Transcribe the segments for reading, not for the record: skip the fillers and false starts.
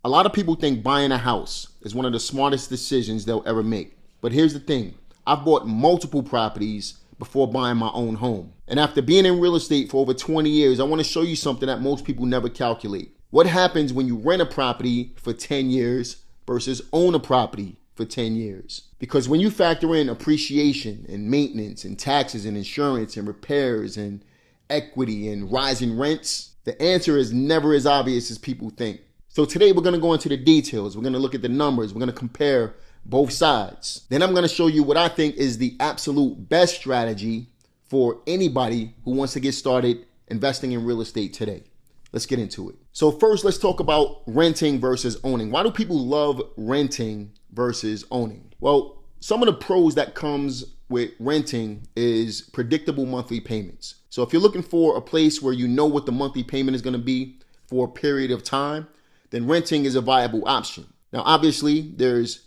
A lot of people think buying a house is one of the smartest decisions they'll ever make. But here's the thing. I've bought multiple properties before buying my own home. And after being in real estate for over 20 years, I want to show you something that most people never calculate. What happens when you rent a property for 10 years versus own a property for 10 years? Because when you factor in appreciation and maintenance and taxes and insurance and repairs and equity and rising rents, the answer is never as obvious as people think. So today we're going to go into the details. We're going to look at the numbers. We're going to compare both sides. Then I'm going to show you what I think is the absolute best strategy for anybody who wants to get started investing in real estate today. Let's get into it. So first, let's talk about renting versus owning. Why do people love renting versus owning? Well, some of the pros that comes with renting is predictable monthly payments. So if you're looking for a place where you know what the monthly payment is going to be for a period of time, then renting is a viable option. Now, obviously, there's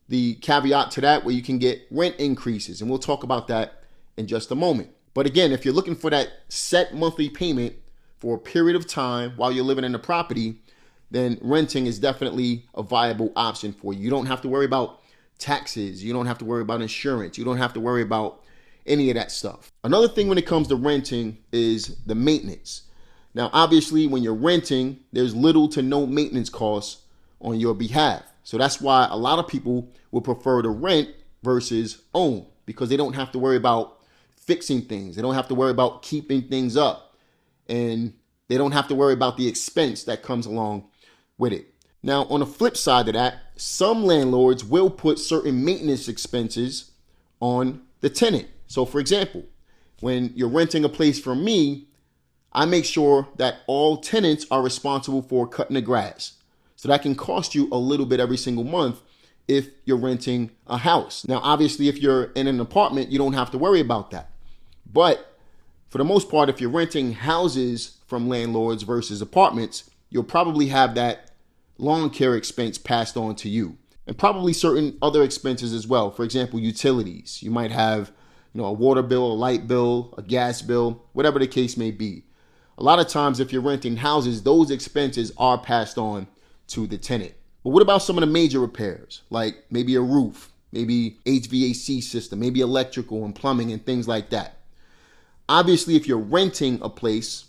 the caveat to that where you can get rent increases, and we'll talk about that in just a moment. But again, if you're looking for that set monthly payment for a period of time while you're living in the property, then renting is definitely a viable option for you. You don't have to worry about taxes. You don't have to worry about insurance. You don't have to worry about any of that stuff. Another thing when it comes to renting is the maintenance. Now, obviously, when you're renting, there's little to no maintenance costs on your behalf. So that's why a lot of people will prefer to rent versus own, because they don't have to worry about fixing things. They don't have to worry about keeping things up. And they don't have to worry about the expense that comes along with it. Now, on the flip side of that, some landlords will put certain maintenance expenses on the tenant. So for example, when you're renting a place from me, I make sure that all tenants are responsible for cutting the grass. So that can cost you a little bit every single month if you're renting a house. Now, obviously, if you're in an apartment, you don't have to worry about that. But for the most part, if you're renting houses from landlords versus apartments, you'll probably have that lawn care expense passed on to you, and probably certain other expenses as well. For example, utilities. You might have, a water bill, a light bill, a gas bill, whatever the case may be. A lot of times, if you're renting houses, those expenses are passed on to the tenant. But what about some of the major repairs, like maybe a roof, maybe HVAC system, maybe electrical and plumbing and things like that? Obviously, if you're renting a place,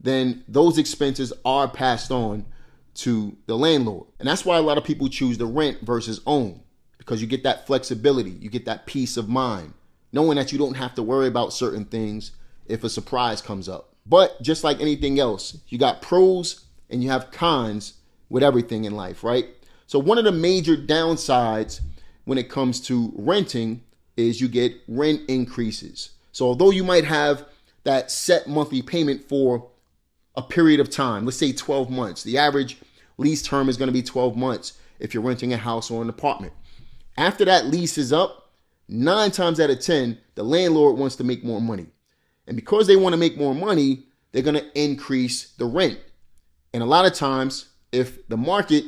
then those expenses are passed on to the landlord. And that's why a lot of people choose to rent versus own, because you get that flexibility, you get that peace of mind, knowing that you don't have to worry about certain things if a surprise comes up. But just like anything else, you got pros and you have cons with everything in life, right? So one of the major downsides when it comes to renting is you get rent increases. So although you might have that set monthly payment for a period of time, let's say 12 months, the average lease term is going to be 12 months if you're renting a house or an apartment. After that lease is up, 9 times out of 10, the landlord wants to make more money. And because they want to make more money, they're going to increase the rent. And a lot of times, if the market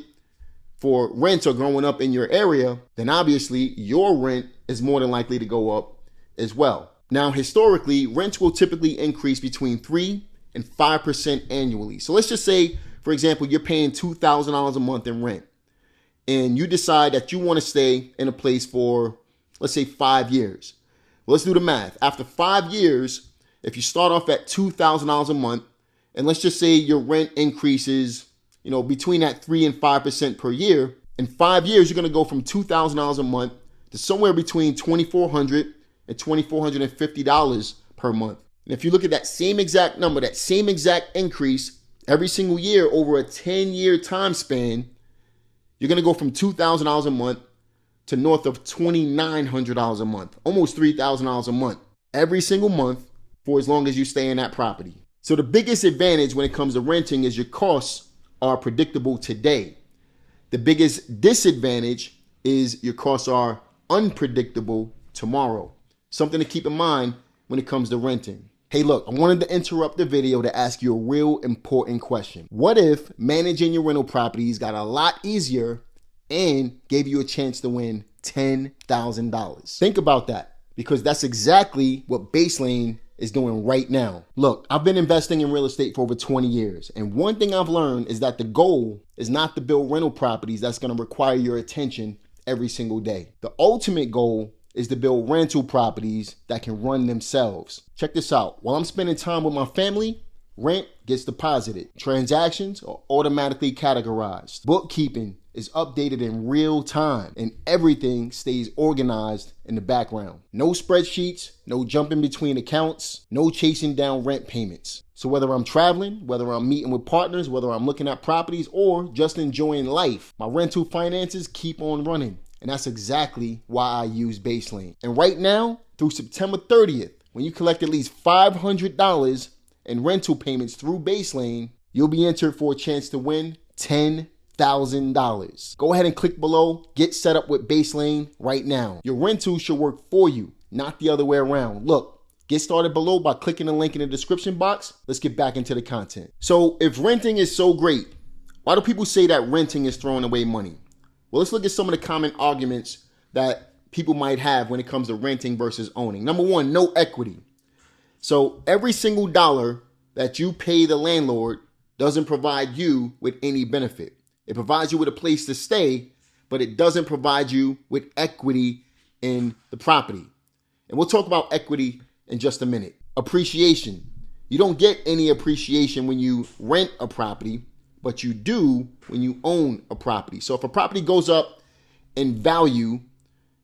for rents are going up in your area, then obviously your rent is more than likely to go up as well. Now, historically, rents will typically increase between 3 and 5% annually. So let's just say, for example, you're paying $2,000 a month in rent, and you decide that you want to stay in a place for, let's say, 5 years. Well, let's do the math. After 5 years, if you start off at $2,000 a month, and let's just say your rent increases, between that 3 and 5% per year, in 5 years, you're going to go from $2,000 a month to somewhere between $2,400 and $2,450 per month. And if you look at that same exact number, that same exact increase every single year over a 10-year time span, you're going to go from $2,000 a month to north of $2,900 a month, almost $3,000 a month, every single month for as long as you stay in that property. So the biggest advantage when it comes to renting is your costs are predictable today. The biggest disadvantage is your costs are unpredictable tomorrow. Something to keep in mind when it comes to renting. Hey, look, I wanted to interrupt the video to ask you a real important question. What if managing your rental properties got a lot easier and gave you a chance to win $10,000? Think about that, because that's exactly what Baselane is doing right now. Look, I've been investing in real estate for over 20 years. And one thing I've learned is that the goal is not to build rental properties that's going to require your attention every single day. The ultimate goal is to build rental properties that can run themselves. Check this out. While I'm spending time with my family, rent gets deposited. Transactions are automatically categorized. Bookkeeping is updated in real time, and everything stays organized in the background. No spreadsheets, no jumping between accounts, no chasing down rent payments. So whether I'm traveling, whether I'm meeting with partners, whether I'm looking at properties, or just enjoying life, my rental finances keep on running. And that's exactly why I use Baselane. And right now, through September 30th, when you collect at least $500 in rental payments through Baselane, you'll be entered for a chance to win $10,000. Go ahead and click below. Get set up with Baselane right now. Your rental should work for you, not the other way around. Look, get started below by clicking the link in the description box. Let's get back into the content. So if renting is so great, why do people say that renting is throwing away money? Well, let's look at some of the common arguments that people might have when it comes to renting versus owning. Number one, no equity. So every single dollar that you pay the landlord doesn't provide you with any benefit. It provides you with a place to stay, but it doesn't provide you with equity in the property. And we'll talk about equity in just a minute. Appreciation. You don't get any appreciation when you rent a property, but you do when you own a property. So if a property goes up in value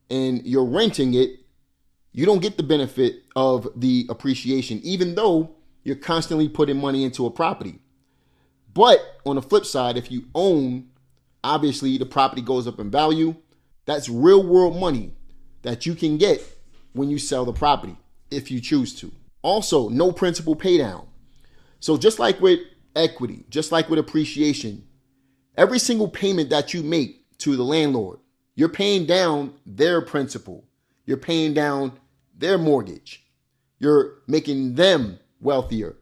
and you're renting it, you don't get the benefit of the appreciation, even though you're constantly putting money into a property. But on the flip side, if you own, obviously the property goes up in value. That's real world money that you can get when you sell the property, if you choose to. Also, no principal pay down. So just like with equity, just like with appreciation, every single payment that you make to the landlord, you're paying down their principal. You're paying down their mortgage. You're making them wealthier.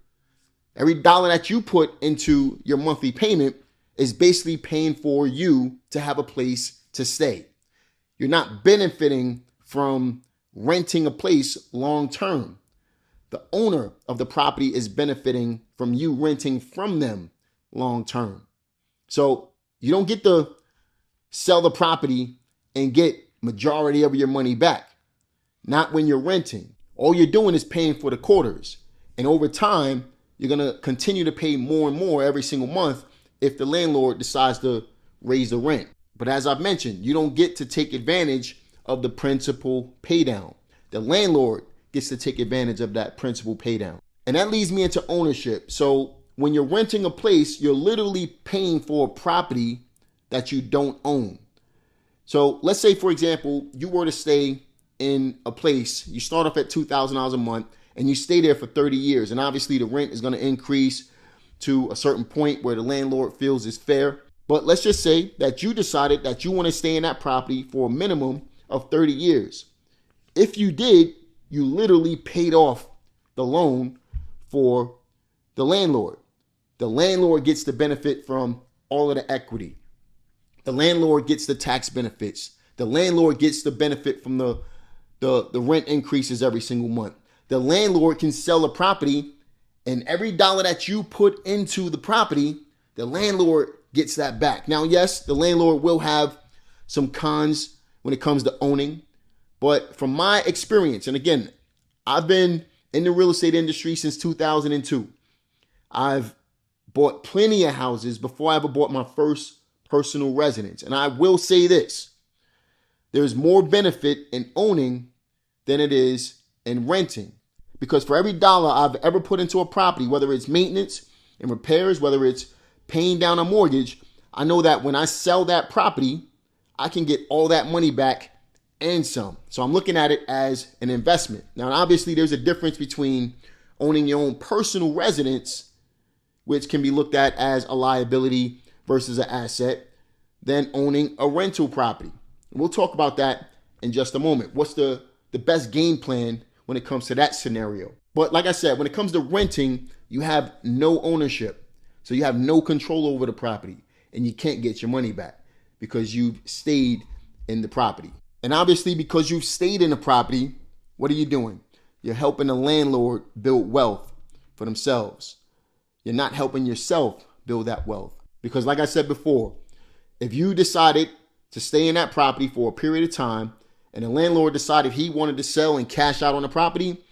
Every dollar that you put into your monthly payment is basically paying for you to have a place to stay. You're not benefiting from renting a place long term. The owner of the property is benefiting from you renting from them long term. So you don't get to sell the property and get majority of your money back. Not when you're renting. All you're doing is paying for the quarters. And over time, you're going to continue to pay more and more every single month if the landlord decides to raise the rent. But as I've mentioned, you don't get to take advantage of the principal pay down. The landlord gets to take advantage of that principal pay down. And that leads me into ownership. So when you're renting a place, you're literally paying for a property that you don't own. So let's say, for example, you were to stay in a place, you start off at $2,000 a month and you stay there for 30 years. And obviously the rent is going to increase to a certain point where the landlord feels is fair. But let's just say that you decided that you want to stay in that property for a minimum of 30 years. If you did, you literally paid off the loan for the landlord. The landlord gets the benefit from all of the equity. The landlord gets the tax benefits. The landlord gets the benefit from the rent increases every single month. The landlord can sell a property, and every dollar that you put into the property, the landlord gets that back. Now, yes, the landlord will have some cons when it comes to owning, but from my experience, and again, I've been in the real estate industry since 2002. I've bought plenty of houses before I ever bought my first personal residence. And I will say this, there's more benefit in owning than it is in renting. Because for every dollar I've ever put into a property, whether it's maintenance and repairs, whether it's paying down a mortgage, I know that when I sell that property, I can get all that money back and some. So I'm looking at it as an investment. Now, obviously, there's a difference between owning your own personal residence, which can be looked at as a liability versus an asset, than owning a rental property. And we'll talk about that in just a moment. What's the best game plan when it comes to that scenario? But like I said, when it comes to renting, you have no ownership. So you have no control over the property, and you can't get your money back because you've stayed in the property. And obviously, because you've stayed in the property, what are you doing? you're helping the landlord build wealth for themselves. You're not helping yourself build that wealth. Because like I said before, if you decided to stay in that property for a period of time and the landlord decided he wanted to sell and cash out on the property,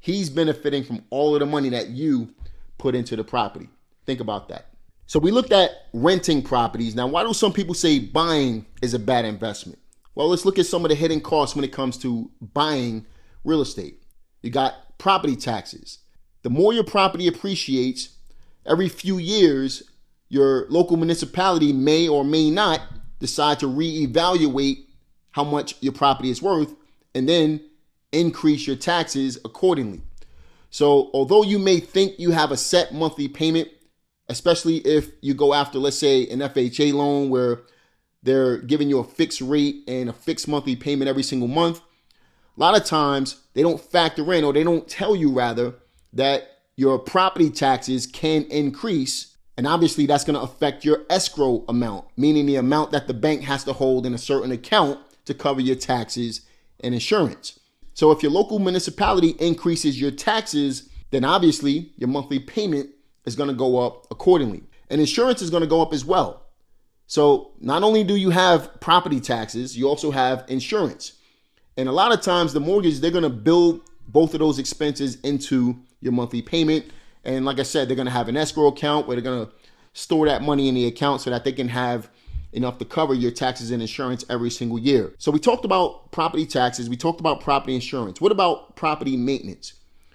he's benefiting from all of the money that you put into the property. Think about that. So we looked at renting properties. Now, why do some people say buying is a bad investment? Well, let's look at some of the hidden costs when it comes to buying real estate. You got property taxes. The more your property appreciates, every few years, your local municipality may or may not decide to reevaluate how much your property is worth and then increase your taxes accordingly. So although you may think you have a set monthly payment, especially if you go after, let's say, an FHA loan where they're giving you a fixed rate and a fixed monthly payment every single month, a lot of times they don't factor in, or they don't tell you rather, that your property taxes can increase. And obviously that's going to affect your escrow amount, meaning the amount that the bank has to hold in a certain account to cover your taxes and insurance. So if your local municipality increases your taxes, then obviously your monthly payment is going to go up accordingly. And insurance is going to go up as well. So not only do you have property taxes, you also have insurance. And a lot of times the mortgage, they're going to build both of those expenses into your monthly payment. And like I said, they're going to have an escrow account where they're going to store that money in the account so that they can have enough to cover your taxes and insurance every single year. So we talked about property taxes. We talked about property insurance. What about property maintenance?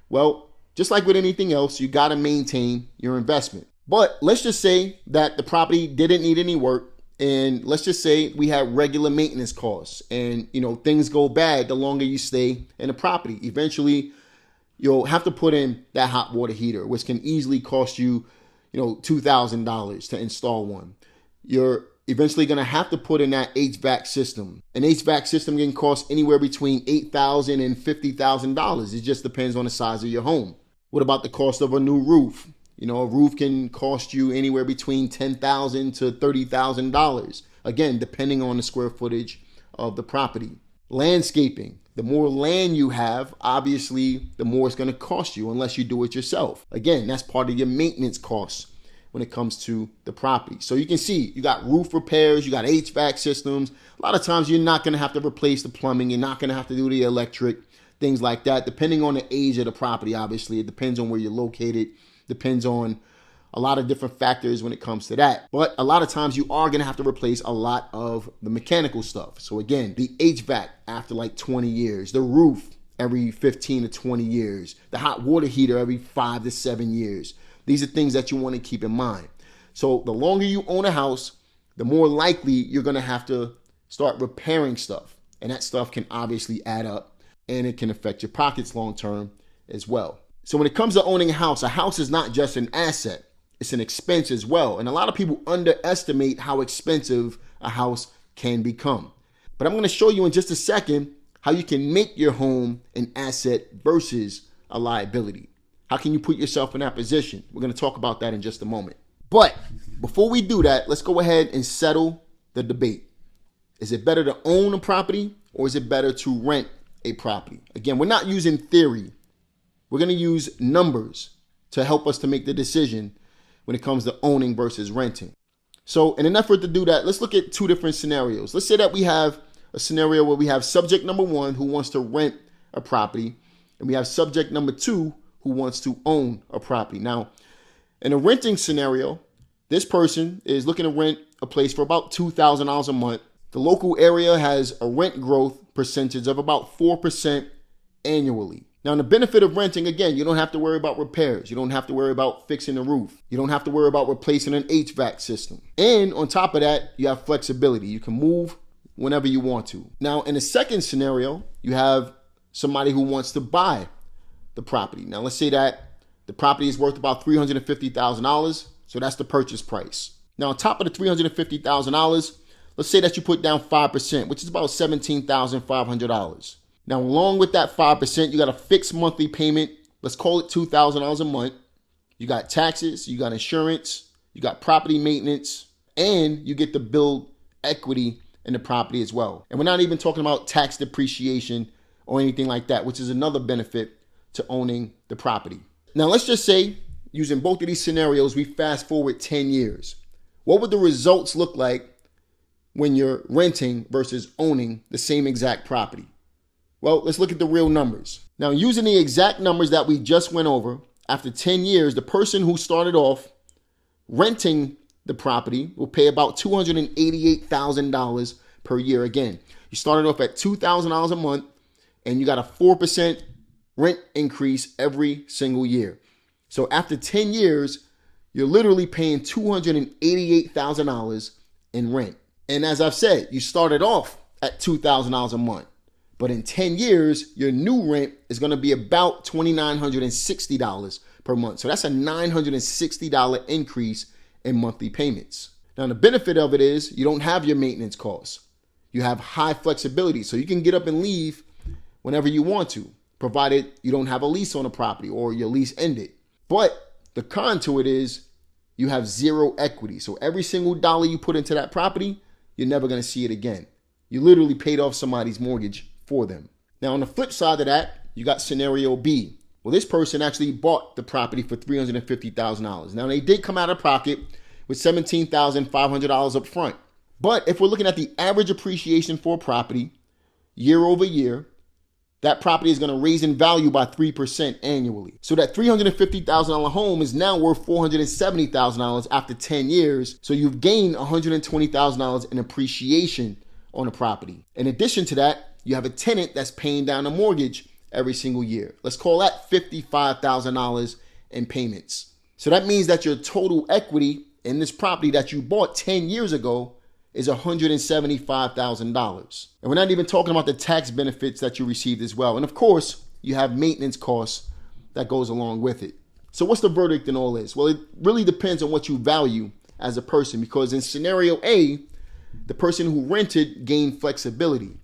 Well, just like with anything else, you got to maintain your investment. But let's just say that the property didn't need any work. And let's just say we had regular maintenance costs and, things go bad the longer you stay in a property. Eventually, you'll have to put in that hot water heater, which can easily cost you, $2,000 to install one. You're eventually going to have to put in that HVAC system. An HVAC system can cost anywhere between $8,000 and $50,000. It just depends on the size of your home. What about the cost of a new roof? A roof can cost you anywhere between $10,000 to $30,000. Again, depending on the square footage of the property. Landscaping. The more land you have, obviously, the more it's going to cost you unless you do it yourself. Again, that's part of your maintenance costs when it comes to the property. So you can see you got roof repairs, you got HVAC systems. A lot of times you're not going to have to replace the plumbing. You're not going to have to do the electric, things like that. Depending on the age of the property, obviously, it depends on where you're located. Depends on a lot of different factors when it comes to that. But a lot of times you are going to have to replace a lot of the mechanical stuff. So again, the HVAC after like 20 years, the roof every 15 to 20 years, the hot water heater every 5 to 7 years. These are things that you want to keep in mind. So the longer you own a house, the more likely you're going to have to start repairing stuff. And that stuff can obviously add up and it can affect your pockets long term as well. So when it comes to owning a house is not just an asset, it's an expense as well. And a lot of people underestimate how expensive a house can become. But I'm going to show you in just a second how you can make your home an asset versus a liability. How can you put yourself in that position? We're going to talk about that in just a moment. But before we do that, let's go ahead and settle the debate. Is it better to own a property or is it better to rent a property? Again, we're not using theory. We're going to use numbers to help us to make the decision when it comes to owning versus renting. So in an effort to do that, let's look at two different scenarios. Let's say that we have a scenario where we have subject number one who wants to rent a property, and we have subject number two who wants to own a property. Now, in a renting scenario, this person is looking to rent a place for about $2,000 a month. The local area has a rent growth percentage of about 4% annually. Now, the benefit of renting, again, you don't have to worry about repairs. You don't have to worry about fixing the roof. You don't have to worry about replacing an HVAC system. And on top of that, you have flexibility. You can move whenever you want to. Now, in the second scenario, you have somebody who wants to buy the property. Now, let's say that the property is worth about $350,000. So that's the purchase price. Now, on top of the $350,000, let's say that you put down 5%, which is about $17,500. Now, along with that 5%, you got a fixed monthly payment. Let's call it $2,000 a month. You got taxes, you got insurance, you got property maintenance, and you get to build equity in the property as well. And we're not even talking about tax depreciation or anything like that, which is another benefit to owning the property. Now, let's just say, using both of these scenarios, we fast forward 10 years. What would the results look like when you're renting versus owning the same exact property? Well, let's look at the real numbers. Now, using the exact numbers that we just went over, after 10 years, the person who started off renting the property will pay about $288,000 per year. Again, you started off at $2,000 a month and you got a 4% rent increase every single year. So after 10 years, you're literally paying $288,000 in rent. And as I've said, you started off at $2,000 a month. But in 10 years, your new rent is going to be about $2,960 per month. So that's a $960 increase in monthly payments. Now, the benefit of it is you don't have your maintenance costs. You have high flexibility. So you can get up and leave whenever you want to, provided you don't have a lease on a property or your lease ended. But the con to it is you have zero equity. So every single dollar you put into that property, you're never going to see it again. You literally paid off somebody's mortgage for them. Now, on the flip side of that, you got scenario B. Well, this person actually bought the property for $350,000. Now, they did come out of pocket with $17,500 up front. But if we're looking at the average appreciation for a property year over year, that property is going to raise in value by 3% annually. So that $350,000 home is now worth $470,000 after 10 years. So you've gained $120,000 in appreciation on a property. In addition to that, you have a tenant that's paying down a mortgage every single year. Let's call that $55,000 in payments. So that means that your total equity in this property that you bought 10 years ago is $175,000. And we're not even talking about the tax benefits that you received as well. And of course, you have maintenance costs that goes along with it. So what's the verdict in all this? Well, it really depends on what you value as a person, because in scenario A, the person who rented gained flexibility,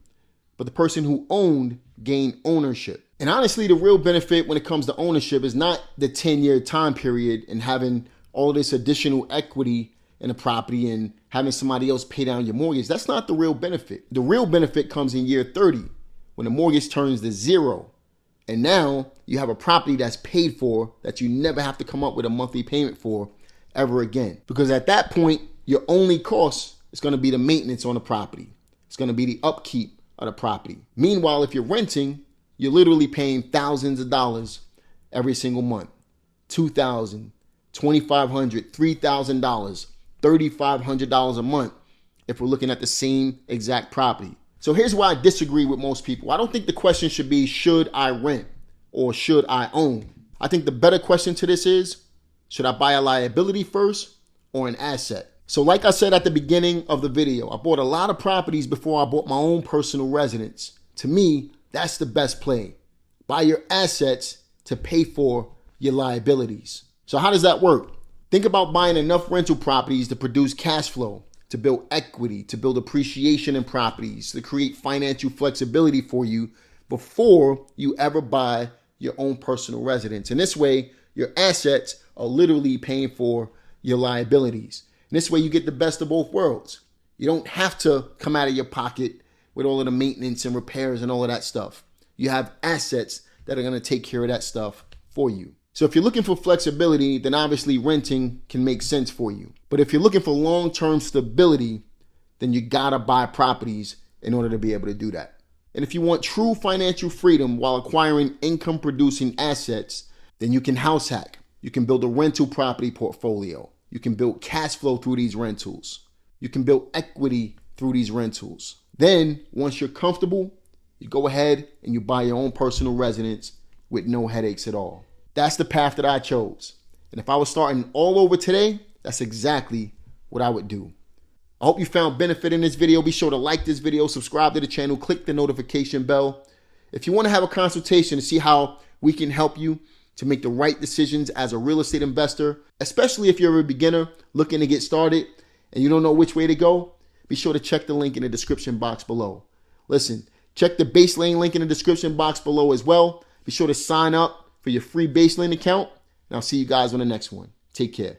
but the person who owned gained ownership. And honestly, the real benefit when it comes to ownership is not the 10-year time period and having all this additional equity in a property and having somebody else pay down your mortgage. That's not the real benefit. The real benefit comes in year 30 when the mortgage turns to zero. And now you have a property that's paid for that you never have to come up with a monthly payment for ever again. Because at that point, your only cost is going to be the maintenance on the property. It's going to be the upkeep of the property. Meanwhile, if you're renting, you're literally paying thousands of dollars every single month. $2,000, $2,500, $3,000, $3,500 a month if we're looking at the same exact property. So here's why I disagree with most people. I don't think the question should be, should I rent or should I own? I think the better question to this is, should I buy a liability first or an asset? So like I said at the beginning of the video, I bought a lot of properties before I bought my own personal residence. To me, that's the best play. Buy your assets to pay for your liabilities. So how does that work? Think about buying enough rental properties to produce cash flow, to build equity, to build appreciation in properties, to create financial flexibility for you before you ever buy your own personal residence. And this way, your assets are literally paying for your liabilities. And this way you get the best of both worlds. You don't have to come out of your pocket with all of the maintenance and repairs and all of that stuff. You have assets that are going to take care of that stuff for you. So if you're looking for flexibility, then obviously renting can make sense for you. But if you're looking for long-term stability, then you gotta buy properties in order to be able to do that. And if you want true financial freedom while acquiring income-producing assets, then you can house hack. You can build a rental property portfolio. You can build cash flow through these rentals. You can build equity through these rentals. Then, once you're comfortable, you go ahead and you buy your own personal residence with no headaches at all. That's the path that I chose. And if I was starting all over today, that's exactly what I would do. I hope you found benefit in this video. Be sure to like this video, subscribe to the channel, click the notification bell. If you want to have a consultation to see how we can help you to make the right decisions as a real estate investor, especially if you're a beginner looking to get started and you don't know which way to go, be sure to check the link in the description box below. Listen, check the Baselane link in the description box below as well. Be sure to sign up for your free Baselane account, and I'll see you guys on the next one. Take care.